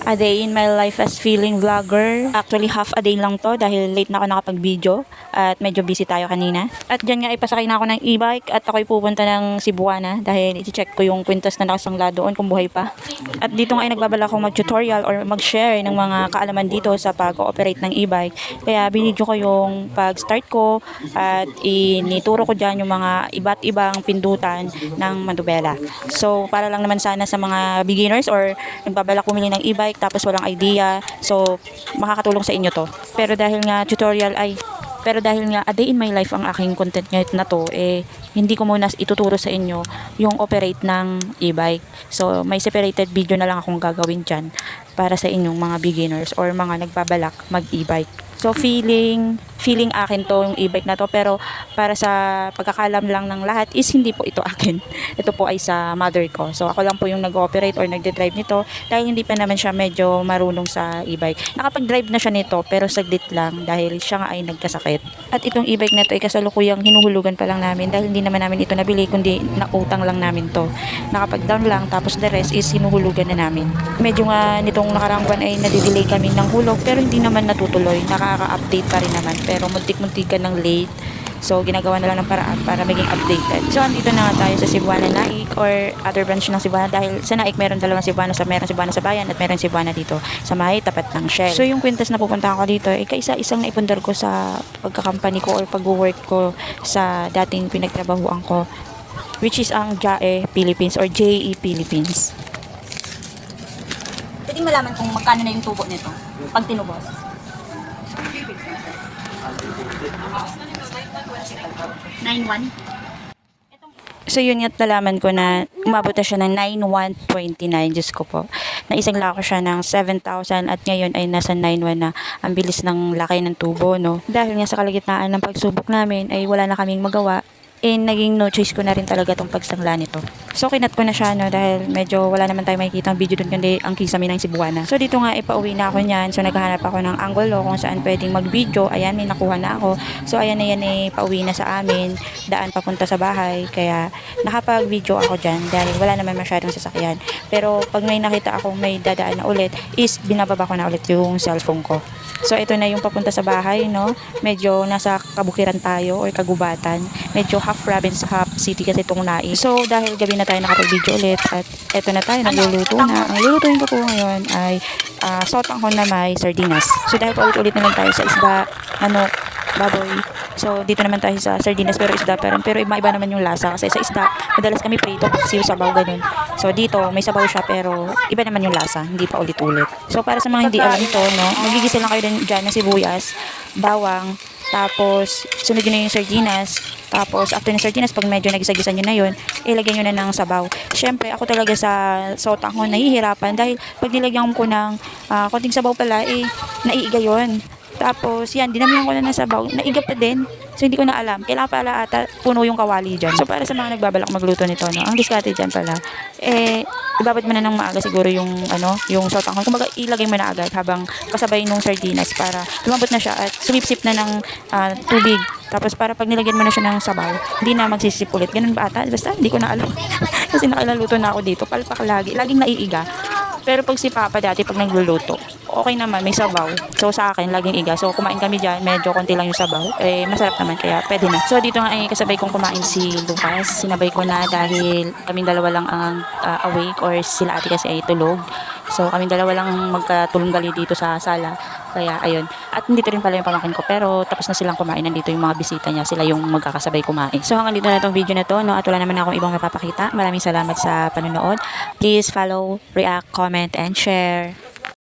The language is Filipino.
A day in my life as feeling vlogger. Actually, half a day lang to dahil late na ako nakapag-video at medyo busy tayo kanina. At dyan nga ipasakay na ako ng e-bike at ako'y pupunta ng Cebuana dahil i-check ko yung kwintas na nakasangla doon kung buhay pa. At dito nga ay nagbabala akong mag-tutorial or mag-share ng mga kaalaman dito sa pag-ooperate ng e-bike. Kaya binidyo ko yung pag-start ko at inituro ko dyan yung mga iba't ibang pindutan ng manubela. So, para lang naman sana sa mga beginners or nagbabala kumili ng e-bike tapos walang idea, so makakatulong sa inyo to. Pero dahil nga a day in my life ang aking content ngayon na to, hindi ko muna ituturo sa inyo yung operate ng e-bike. So may separated video na lang akong gagawin dyan para sa inyong mga beginners or mga nagbabalak mag e-bike. So feeling akin to yung e-bike na to, pero para sa pagkakalam lang ng lahat is hindi po ito akin. Ito po ay sa mother ko. So ako lang po yung nag-ooperate or nagde-drive nito dahil hindi pa naman siya medyo marunong sa e-bike. Nakapag-drive na siya nito pero saglit lang dahil siya nga ay nagkasakit. At itong e-bike na to ay kasalukuyang hinuhulugan pa lang namin dahil hindi naman namin ito nabili kundi nautang lang namin to. Nakapag-down lang tapos the rest is hinuhulugan na namin. Medyo nga nitong nakarang buwan ay nadidelay kami ng hulog pero hindi naman natutuloy. Nakaka-update pa rin naman pero muntik-muntikan ng late. So, ginagawa na lang ng paraan para maging updated. So, andito na nga tayo sa Cebuana Naik or other branch ng Cebuana dahil sa Naik meron dalawang Cebuana, meron Cebuana sa bayan at meron Cebuana dito sa may tapat ng Shell. So, yung kwintas na pupuntahan ko dito ay kaisa-isang naipundar ko sa pagkakampany ko or pag-work ko sa dating pinagtrabahuan ko, which is ang JAE Philippines or JE Philippines. Pwede malaman kung magkano na yung tubo nito pag tinubos. 9,100. So yun nga, nalaman ko na umabot na siya ng 9,129. Diyos ko po. Na isang lako siya ng 7,000 at ngayon ay nasa 9,100 na. Ang bilis ng laki ng tubo, no? Dahil nga sa kalagitnaan ng pagsubok namin ay wala na kaming magawa. Naging no choice ko na rin talaga itong pagsangla nito. So, kinat ko na siya, no, dahil medyo wala naman tayo makikita ang video dun kundi ang kisame ng Cebuana. So, dito nga, ipauwi na ako niyan. So, naghahanap ako ng angulo kung saan pwedeng mag-video. Ayan, may nakuha na ako. So, ayan na yan, pauwi na sa amin. Daan papunta sa bahay. Kaya, nakapag-video ako dyan dahil wala naman masyadong sasakyan. Pero, pag may nakita akong may dadaan na ulit, is binababa ko na ulit yung cellphone ko. So, ito na yung papunta sa bahay, no? Medyo nasa kabukiran tayo or kagubatan. Medyo half province, half city kasi itong Naik. So, dahil gabi na tayo nakapag-video ulit at eto na tayo, nagluluto na. Ang lulutuin ko po ngayon ay sotanghon na may sardinas. So, dahil paulit-ulit na lang tayo sa isda, manok, baboy. So, dito naman tayo sa sardinas pero isda pa rin. Pero iba naman yung lasa kasi sa isda, madalas kami prito, paksiw, sabaw, ganun. So, dito, may sabaw siya pero iba naman yung lasa, hindi pa ulit-ulit. So, para sa mga hindi alam ito, no, magigisa lang kayo dyan ng sibuyas, bawang, tapos, sunod yun na yung sardinas. Tapos, after ng sardinas, pag medyo nagisa-gisa nyo na yun, ilagyan nyo na ng sabaw. Siyempre, ako talaga sa sotanghon nahihirapan dahil pag nilagyan ko ng konting sabaw pala, naiiga yun. Tapos, yan, dinamihan ko na ng sabaw. Naiga pa din. So, hindi ko na alam. Kailangan pala ata puno yung kawali dyan. So, para sa mga nagbabalak magluto nito, no, ang diskarte dyan pala, ibabad mo na ng maaga siguro yung, yung sotanghon. Kumbaga, ilagay mo na agad habang kasabay nung sardinas para lumambot na siya at sumipsip na ng tubig. Tapos, para pag nilagyan mo na siya ng sabaw, hindi na magsisip ulit. Ganun ba ata? Basta, hindi ko na alam. Kasi nakailaluto na ako dito. Palpak lagi. Laging naiiga. Pero pag si Papa dati, pag nagluluto, okay naman, may sabaw. So, sa akin, laging iga. So, kumain kami dyan, medyo konti lang yung sabaw. Masarap naman, kaya pwede na. So, dito nga ay kasabay kong kumain si Lucas. Sinabay ko na dahil kaming dalawa lang ang awake or sila ate kasi ay tulog. So, kaming dalawa lang magkatulong gali dito sa sala. Kaya, ayun. At dito rin pala yung pamangkin ko. Pero, tapos na silang kumain. Nandito yung mga bisita niya. Sila yung magkakasabay kumain. So, hanggang dito na itong video na to, no? At wala naman akong ibang mapapakita. Maraming salamat sa panonood. Please follow, react, comment, and share.